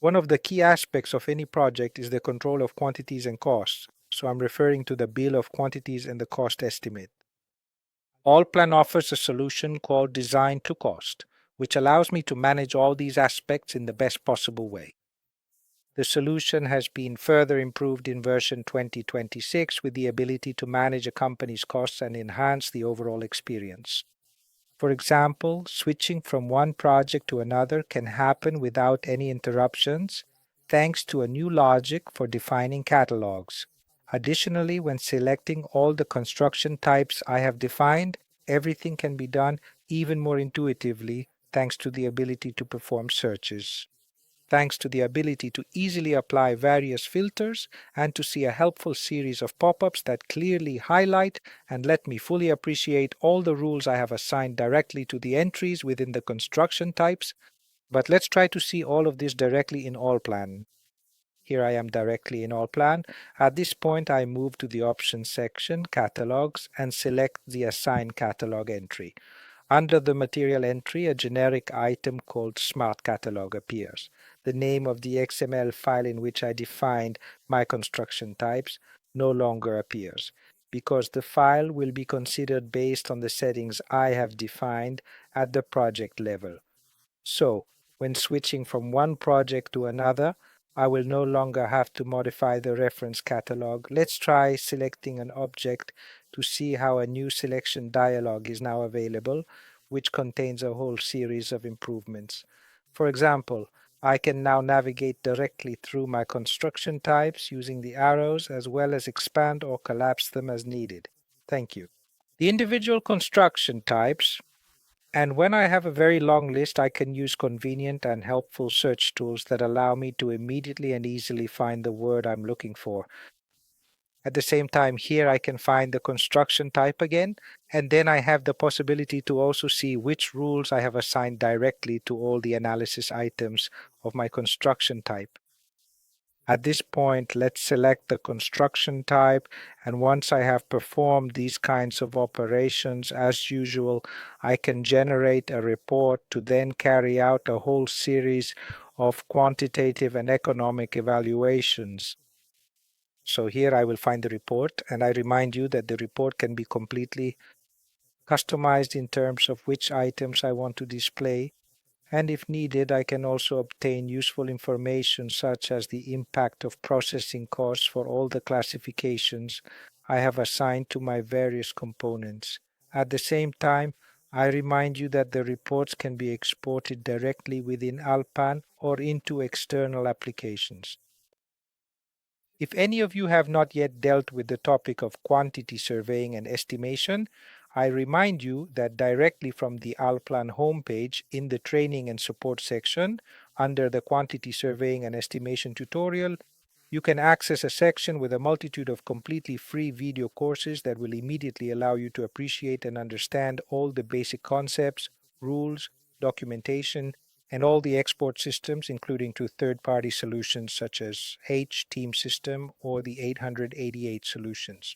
One of the key aspects of any project is the control of quantities and costs, so I'm referring to the bill of quantities and the cost estimate. Allplan offers a solution called Design to Cost, which allows me to manage all these aspects in the best possible way. The solution has been further improved in version 2026 with the ability to manage a company's costs and enhance the overall experience. For example, switching from one project to another can happen without any interruptions thanks to a new logic for defining catalogs. Additionally, when selecting all the construction types I have defined, everything can be done even more intuitively thanks to the ability to perform searches. Thanks to the ability to easily apply various filters and to see a helpful series of pop-ups that clearly highlight and let me fully appreciate all the rules I have assigned directly to the entries within the construction types. But let's try to see all of this directly in Allplan. Here I am directly in Allplan. At this point, I move to the Options section, Catalogs, and select the Assign Catalog entry. Under the material entry, a generic item called Smart Catalog appears. The name of the XML file in which I defined my construction types no longer appears, because the file will be considered based on the settings I have defined at the project level. So, when switching from one project to another, I will no longer have to modify the reference catalog. Let's try selecting an object to see how a new selection dialog is now available, which contains a whole series of improvements. For example, I can now navigate directly through my construction types using the arrows as well as expand or collapse them as needed. Thank you. The individual construction types, and when I have a very long list, I can use convenient and helpful search tools that allow me to immediately and easily find the word I'm looking for. At the same time, here I can find the construction type again, and then I have the possibility to also see which rules I have assigned directly to all the analysis items of my construction type. At this point, let's select the construction type, and once I have performed these kinds of operations, as usual, I can generate a report to then carry out a whole series of quantitative and economic evaluations. So here I will find the report, and I remind you that the report can be completely customized in terms of which items I want to display, and if needed, I can also obtain useful information such as the impact of processing costs for all the classifications I have assigned to my various components. At the same time, I remind you that the reports can be exported directly within Alpan or into external applications. If any of you have not yet dealt with the topic of quantity surveying and estimation, I remind you that directly from the Alplan homepage in the Training and Support section, under the Quantity Surveying and Estimation tutorial, you can access a section with a multitude of completely free video courses that will immediately allow you to appreciate and understand all the basic concepts, rules, documentation, and all the export systems, including to third-party solutions such as Team System or the 888 solutions.